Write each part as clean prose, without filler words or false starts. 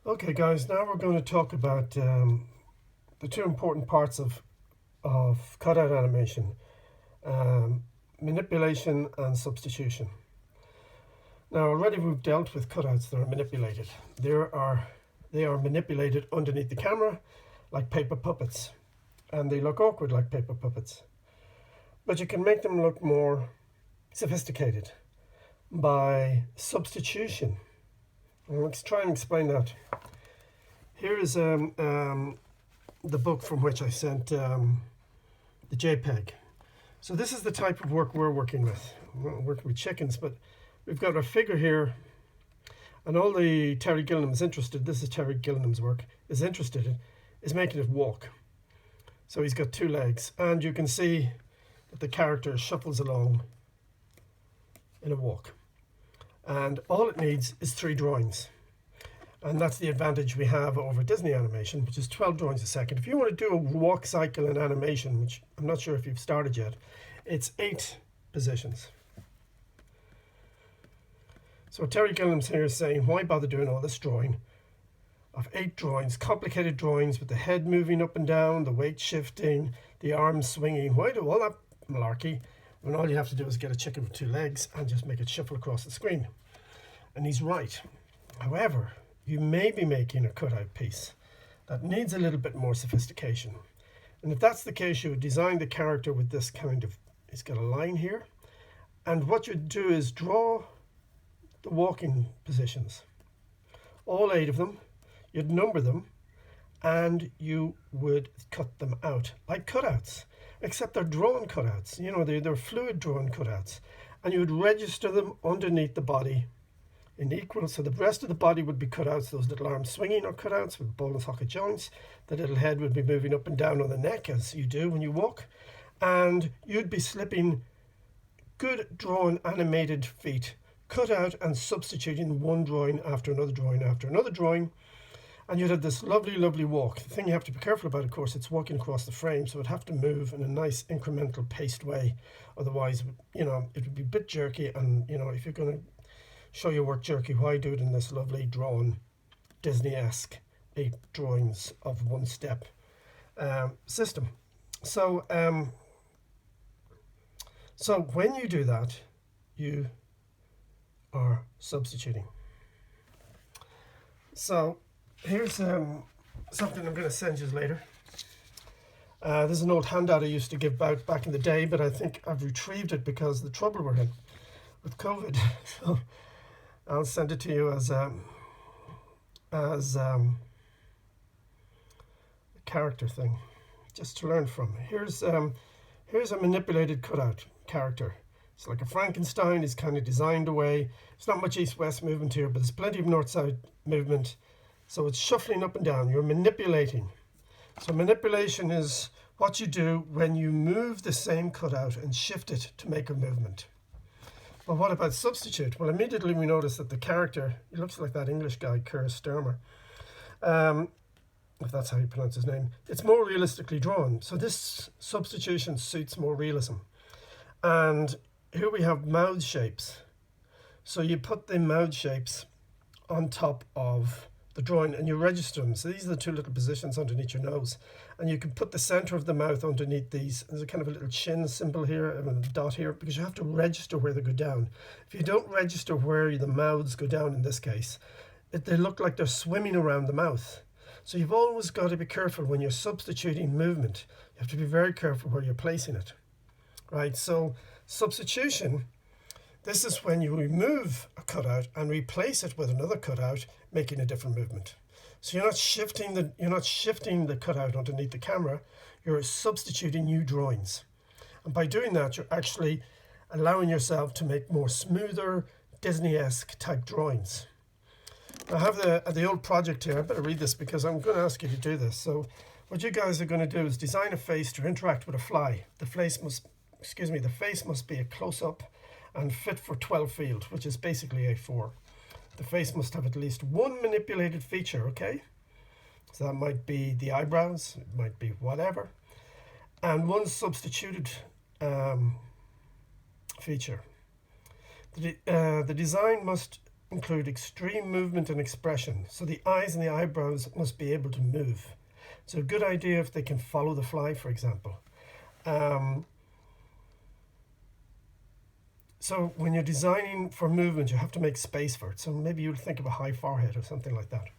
Okay, guys, now we're going to talk about the two important parts of cutout animation, um, manipulation and substitution. Now, already we've dealt with cutouts that are manipulated. They are manipulated underneath the camera like paper puppets, and they look awkward like paper puppets. But you can make them look more sophisticated by substitution. And let's try and explain that. Here is the book from which I sent the JPEG. So this is the type of work we're working with. We're working with chickens, but we've got a figure here, and all the Terry Gilliam is interested, this is Terry Gilliam's work, is interested in, is making it walk. So he's got two legs, and you can see that the character shuffles along in a walk. And all it needs is 3 drawings. And that's the advantage we have over Disney animation, which is 12 drawings a second. If you want to do a walk cycle in animation, which I'm not sure if you've started yet, it's 8 positions. So Terry Gilliam's here is saying, why bother doing all this drawing of 8 drawings, complicated drawings with the head moving up and down, the weight shifting, the arms swinging. Why do all that malarkey when all you have to do is get a chicken with 2 legs and just make it shuffle across the screen? And he's right. However, you may be making a cutout piece that needs a little bit more sophistication. And if that's the case, you would design the character with this kind of, it's got a line here. And what you'd do is draw the walking positions, all 8 of them, you'd number them, and you would cut them out like cutouts, except they're drawn cutouts. You know, they're fluid drawn cutouts. And you would register them underneath the body in equal, so the rest of the body would be cutouts. Those little arms swinging are cutouts with ball and socket joints. The little head would be moving up and down on the neck as you do when you walk, and you'd be slipping good drawn animated feet, cut out and substituting one drawing after another drawing after another drawing, and you'd have this lovely walk. The thing you have to be careful about, of course, it's walking across the frame, so it'd have to move in a nice incremental paced way. Otherwise, you know, it would be a bit jerky, and you know, if you're going to show your work jerky, why do it in this lovely drawn Disney-esque 8 drawings of 1 step system? So when you do that, you are substituting. So here's something I'm going to send you later. This is an old handout I used to give out back in the day, but I think I've retrieved it because of the trouble we're in with COVID. So I'll send it to you as a character thing, just to learn from. Here's a manipulated cutout character. It's like a Frankenstein. He's kind of designed away. It's not much east-west movement here, but there's plenty of north-south movement. So it's shuffling up and down. You're manipulating. So manipulation is what you do when you move the same cutout and shift it to make a movement. But what about substitute? Well, immediately we notice that the character, he looks like that English guy, Keir Starmer, if that's how you pronounce his name. It's more realistically drawn. So this substitution suits more realism. And here we have mouth shapes. So you put the mouth shapes on top of the drawing and you register them. So these are the 2 little positions underneath your nose. And you can put the center of the mouth underneath these. There's a kind of a little chin symbol here and a dot here, because you have to register where they go down. If you don't register where the mouths go down in this case, they look like they're swimming around the mouth. So you've always got to be careful when you're substituting movement. You have to be very careful where you're placing it. Right, so substitution, this is when you remove a cutout and replace it with another cutout, making a different movement. So you're not shifting the cutout underneath the camera, you're substituting new drawings. And by doing that, you're actually allowing yourself to make more smoother, Disney-esque type drawings. I have the old project here. I better read this because I'm going to ask you to do this. So what you guys are going to do is design a face to interact with a fly. The face must be a close-up and fit for 12 field, which is basically A4. The face must have at least 1 manipulated feature, okay? So that might be the eyebrows, it might be whatever. And 1 substituted feature. The design must include extreme movement and expression. So the eyes and the eyebrows must be able to move. So a good idea if they can follow the fly, for example. So when you're designing for movement, you have to make space for it. So maybe you'll think of a high forehead or something like that.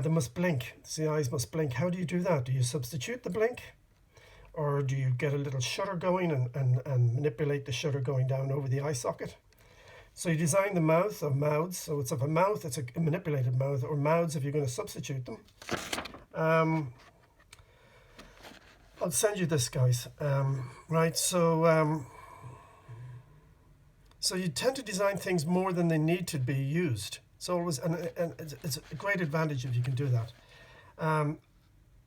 They must blink. So the eyes must blink. How do you do that? Do you substitute the blink? Or do you get a little shutter going and manipulate the shutter going down over the eye socket? So you design the mouth of mouths. So it's of a mouth, it's a manipulated mouth, or mouths if you're going to substitute them. I'll send you this, guys. Right, so you tend to design things more than they need to be used. So always, and it's a great advantage if you can do that.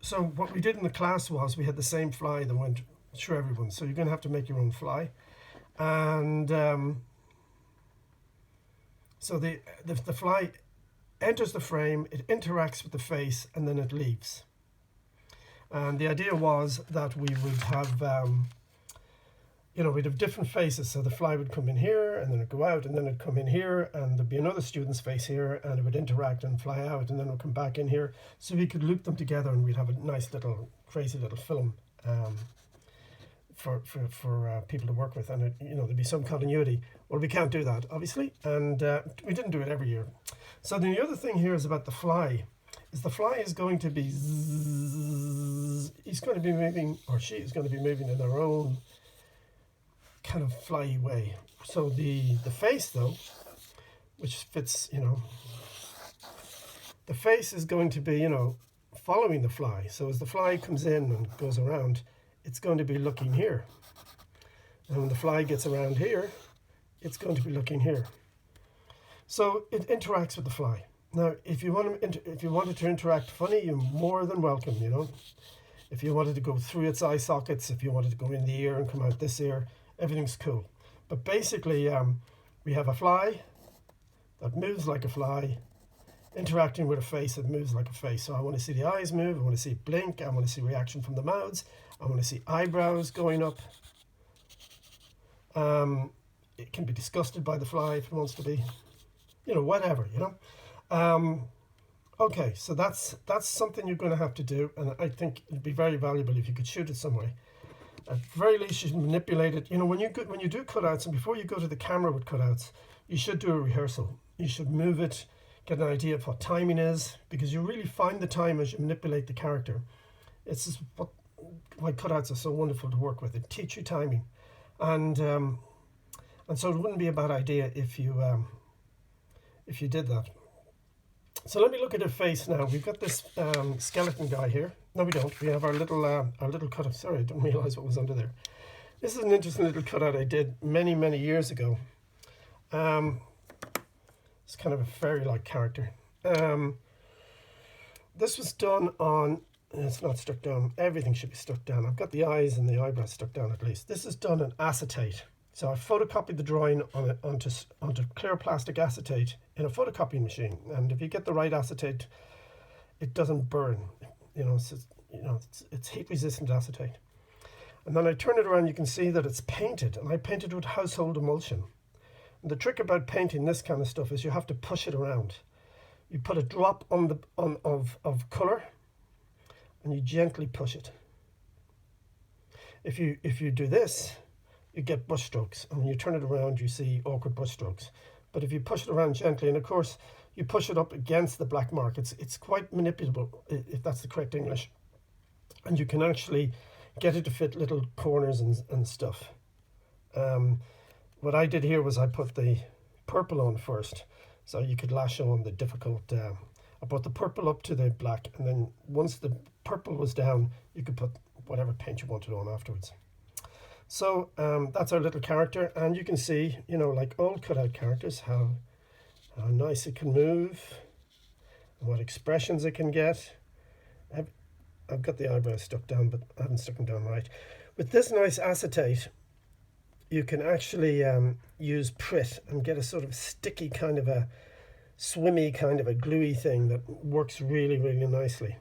So what we did in the class was we had the same fly that went through everyone. So you're going to have to make your own fly. And so the fly enters the frame, it interacts with the face, and then it leaves. And the idea was that we would have, we'd have different faces. So the fly would come in here, and then it'd go out, and then it'd come in here, and there'd be another student's face here, and it would interact and fly out, and then it would come back in here. So we could loop them together, and we'd have a nice little, crazy little film for people to work with, and there'd be some continuity. Well, we can't do that, obviously, and we didn't do it every year. So then the other thing here is about the fly. The fly is going to be he's going to be moving, or she is going to be moving in their own kind of flyy way. So the face, though, which fits, the face is going to be, following the fly. So as the fly comes in and goes around, it's going to be looking here. And when the fly gets around here, it's going to be looking here. So it interacts with the fly. Now, if you wanted to interact funny, you're more than welcome, If you wanted to go through its eye sockets, if you wanted to go in the ear and come out this ear, everything's cool. But basically, we have a fly that moves like a fly, interacting with a face that moves like a face. So I want to see the eyes move, I want to see blink, I want to see reaction from the mouths, I want to see eyebrows going up. It can be disgusted by the fly if it wants to be, whatever, Okay, so that's something you're going to have to do, and I think it'd be very valuable if you could shoot it some way. At very least, you should manipulate it. When you do cutouts, and before you go to the camera with cutouts, you should do a rehearsal. You should move it, get an idea of what timing is, because you really find the time as you manipulate the character. It's just why cutouts are so wonderful to work with. They teach you timing, and so it wouldn't be a bad idea if you did that. So let me look at her face now. We've got this skeleton guy here. No, we don't. We have our little cutout. Sorry, I didn't realize what was under there. This is an interesting little cutout I did many, many years ago. It's kind of a fairy-like character. This was done on, it's not stuck down. Everything should be stuck down. I've got the eyes and the eyebrows stuck down at least. This is done in acetate. So I photocopied the drawing onto clear plastic acetate in a photocopying machine. And if you get the right acetate, it doesn't burn. It's heat resistant acetate. And then I turn it around, you can see that it's painted, and I painted with household emulsion. And the trick about painting this kind of stuff is you have to push it around. You put a drop of color, and you gently push it. If you do this, you get brush strokes, and when you turn it around, you see awkward brush strokes. But if you push it around gently, and of course, you push it up against the black mark, it's quite manipulable, if that's the correct English. And you can actually get it to fit little corners and stuff. What I did here was I put the purple on first, so you could lash on the difficult, I put the purple up to the black, and then once the purple was down, you could put whatever paint you wanted on afterwards. So that's our little character, and you can see, like all cutout characters, how nice it can move, and what expressions it can get. I've got the eyebrows stuck down, but I haven't stuck them down right. With this nice acetate, you can actually use Pritt and get a sort of sticky kind of a swimmy kind of a gluey thing that works really, really nicely.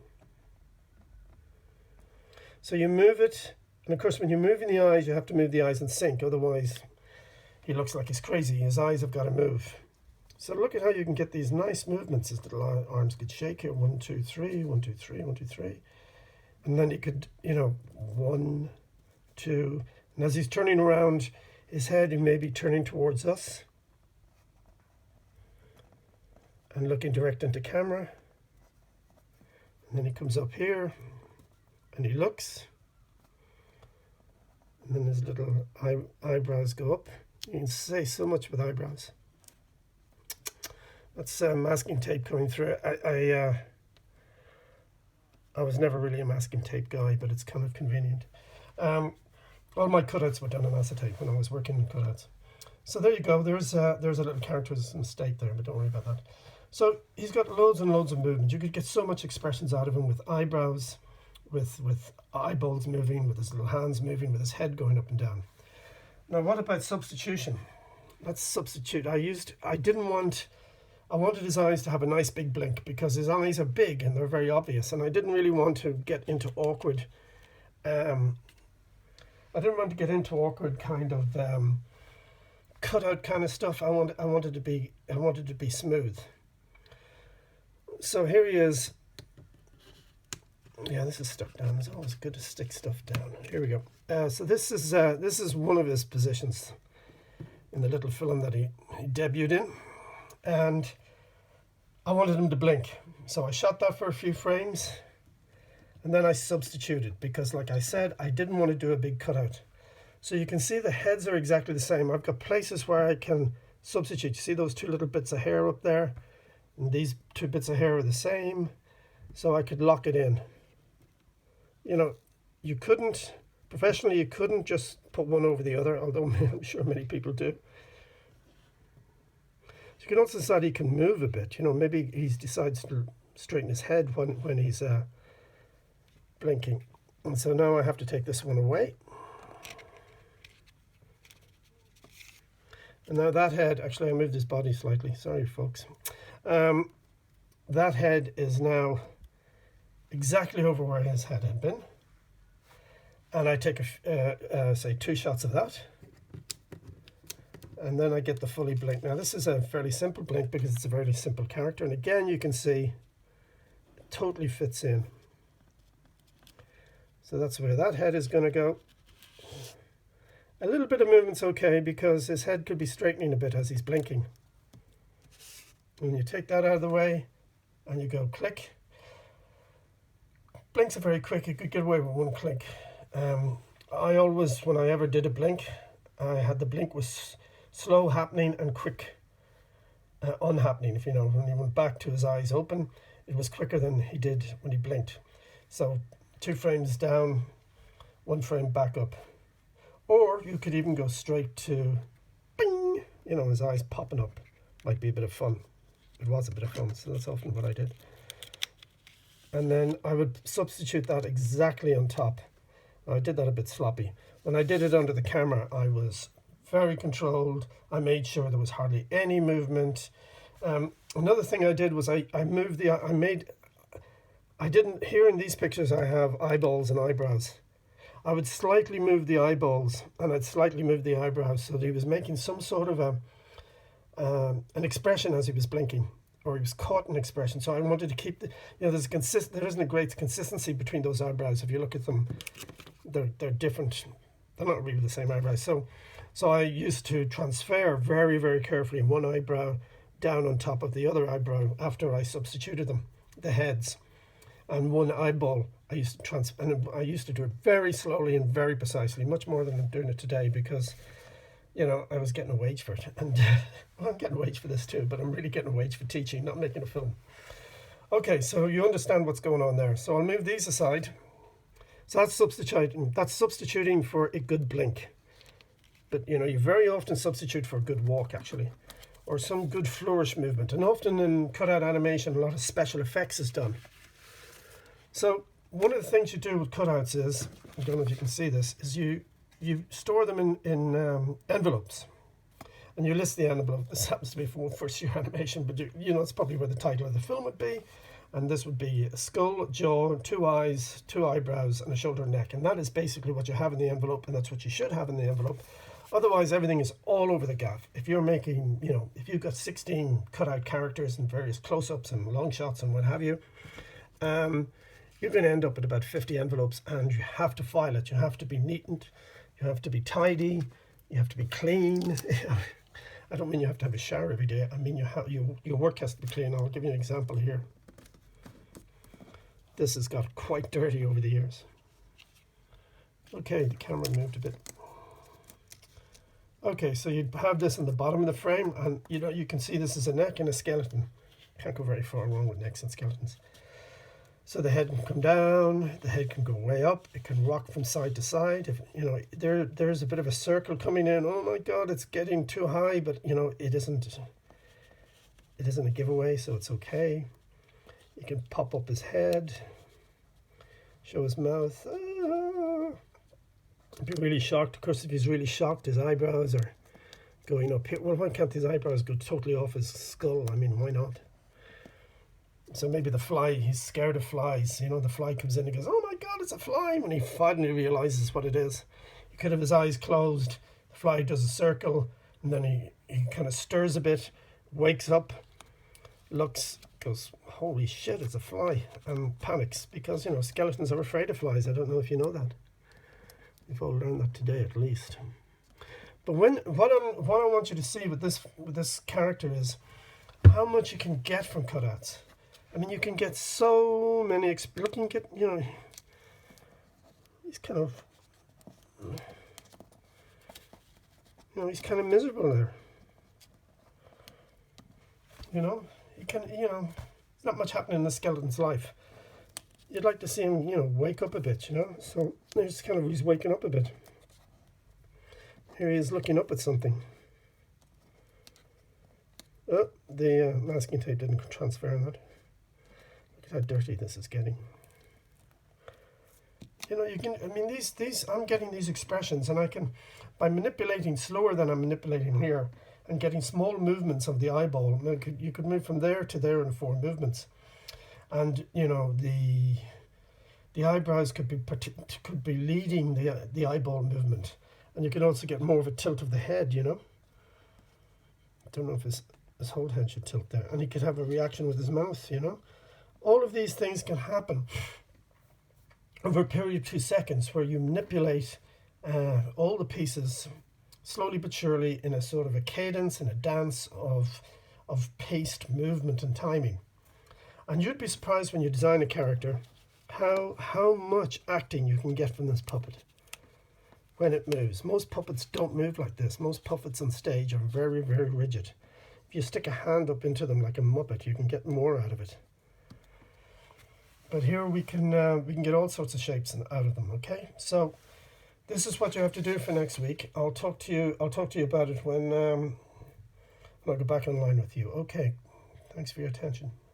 So you move it, and of course when you're moving the eyes, you have to move the eyes in sync, otherwise he looks like he's crazy. His eyes have got to move. So look at how you can get these nice movements. His little arms could shake here. 1, 2, 3, 1, 2, 3, 1, 2, 3. And then he could, 1, 2. And as he's turning around his head, he may be turning towards us and looking direct into camera. And then he comes up here and he looks. And then his little eyebrows go up. You can say so much with eyebrows. That's masking tape coming through. I was never really a masking tape guy, but it's kind of convenient. All my cutouts were done on acetate when I was working in cutouts. So there you go. There's a little character's mistake there, but don't worry about that. So he's got loads and loads of movement. You could get so much expressions out of him with eyebrows, with eyeballs moving, with his little hands moving, with his head going up and down. Now, what about substitution? Let's substitute. I wanted his eyes to have a nice big blink because his eyes are big and they're very obvious, and I didn't really want to get into awkward. I didn't want to get into awkward kind of cutout kind of stuff. I wanted to be smooth. So here he is. Yeah, this is stuck down. It's always good to stick stuff down. Here we go. So this is one of his positions in the little film that he debuted in, and I wanted him to blink. So I shot that for a few frames, and then I substituted because, like I said, I didn't want to do a big cutout. So you can see the heads are exactly the same. I've got places where I can substitute. You see those two little bits of hair up there? And these two bits of hair are the same. So I could lock it in. You couldn't, professionally, you couldn't just put one over the other, although I'm sure many people do. You can also decide he can move a bit. Maybe he decides to straighten his head when he's blinking. And so now I have to take this one away. And now that head, actually I moved his body slightly, sorry folks. That head is now exactly over where his head had been. And I take, say, 2 shots of that. And then I get the fully blink. Now this is a fairly simple blink because it's a very simple character. And again, you can see it totally fits in. So that's where that head is going to go. A little bit of movement's okay because his head could be straightening a bit as he's blinking. When you take that out of the way and you go click. Blinks are very quick. You could get away with 1 click. I always, when I ever did a blink, I had the blink was slow happening and quick unhappening. If when he went back to his eyes open, it was quicker than he did when he blinked. So 2 frames down, 1 frame back up. Or you could even go straight to bing, his eyes popping up. Might be a bit of fun. It was a bit of fun, so that's often what I did. And then I would substitute that exactly on top. I did that a bit sloppy. When I did it under the camera, I was very controlled. I made sure there was hardly any movement. Another thing I did was I didn't, here in these pictures I have eyeballs and eyebrows. I would slightly move the eyeballs and I'd slightly move the eyebrows so that he was making some sort of an expression as he was blinking, or he was caught in expression. So I wanted to keep there isn't a great consistency between those eyebrows. If you look at them, they're different. They're not really the same eyebrows. So I used to transfer very, very carefully one eyebrow down on top of the other eyebrow after I substituted them, the heads, and one eyeball. I used to do it very slowly and very precisely, much more than I'm doing it today because, I was getting a wage for it, and I'm getting a wage for this too, but I'm really getting a wage for teaching, not making a film. Okay, so you understand what's going on there. So I'll move these aside. So that's substituting for a good blink. But you very often substitute for a good walk actually, or some good flourish movement. And often in cutout animation, a lot of special effects is done. So one of the things you do with cutouts is, I don't know if you can see this, is you store them in envelopes. And you list the envelope. This happens to be for first year animation, but it's probably where the title of the film would be. And this would be a skull, jaw, 2 eyes, 2 eyebrows, and a shoulder and neck. And that is basically what you have in the envelope, and that's what you should have in the envelope. Otherwise, everything is all over the gaff. If you're making, if you've got 16 cutout characters and various close-ups and long shots and what have you, you're going to end up with about 50 envelopes, and you have to file it. You have to be neatened. You have to be tidy. You have to be clean. I don't mean you have to have a shower every day. I mean your work has to be clean. I'll give you an example here. This has got quite dirty over the years. Okay, the camera moved a bit. Okay, so you'd have this in the bottom of the frame, and you can see this is a neck and a skeleton. Can't go very far wrong with necks and skeletons. So the head can come down, the head can go way up, it can rock from side to side. If there's a bit of a circle coming in, oh my god, it's getting too high, but it isn't a giveaway, so it's okay. You can pop up his head, show his mouth. Be really shocked. Of course, if he's really shocked, his eyebrows are going up here. Well, why can't his eyebrows go totally off his skull? I mean, why not? So maybe the fly, he's scared of flies. The fly comes in and goes, oh my god, it's a fly, when he finally realizes what it is. He could have his eyes closed, the fly does a circle, and then he kind of stirs a bit, wakes up, looks, goes, holy shit, it's a fly, and panics, because skeletons are afraid of flies. I don't know if you know that. We've all learned that today, at least. But what I want you to see with this character is how much you can get from cutouts. I mean, you can get so many. Looking at he's kind of he's kind of miserable there. He can there's not much happening in the skeleton's life. You'd like to see him wake up a bit, So he's waking up a bit. Here he is looking up at something. Oh, the masking tape didn't transfer on that. Look at how dirty this is getting. I'm getting these expressions, and I can, by manipulating slower than I'm manipulating here, and getting small movements of the eyeball, you could move from there to there in 4 movements. And the eyebrows could be leading the eyeball movement, and you can also get more of a tilt of the head. I don't know if his whole head should tilt there, and he could have a reaction with his mouth. All of these things can happen over a period of 2 seconds, where you manipulate all the pieces slowly but surely in a sort of a cadence and a dance of paced movement and timing. And you'd be surprised when you design a character how much acting you can get from this puppet when it moves. Most puppets don't move like this. Most puppets on stage are very, very rigid. If you stick a hand up into them like a Muppet, you can get more out of it. But here we can get all sorts of shapes out of them. Okay, so this is what you have to do for next week. I'll talk to you about it when I'll get back online with you. Okay, thanks for your attention.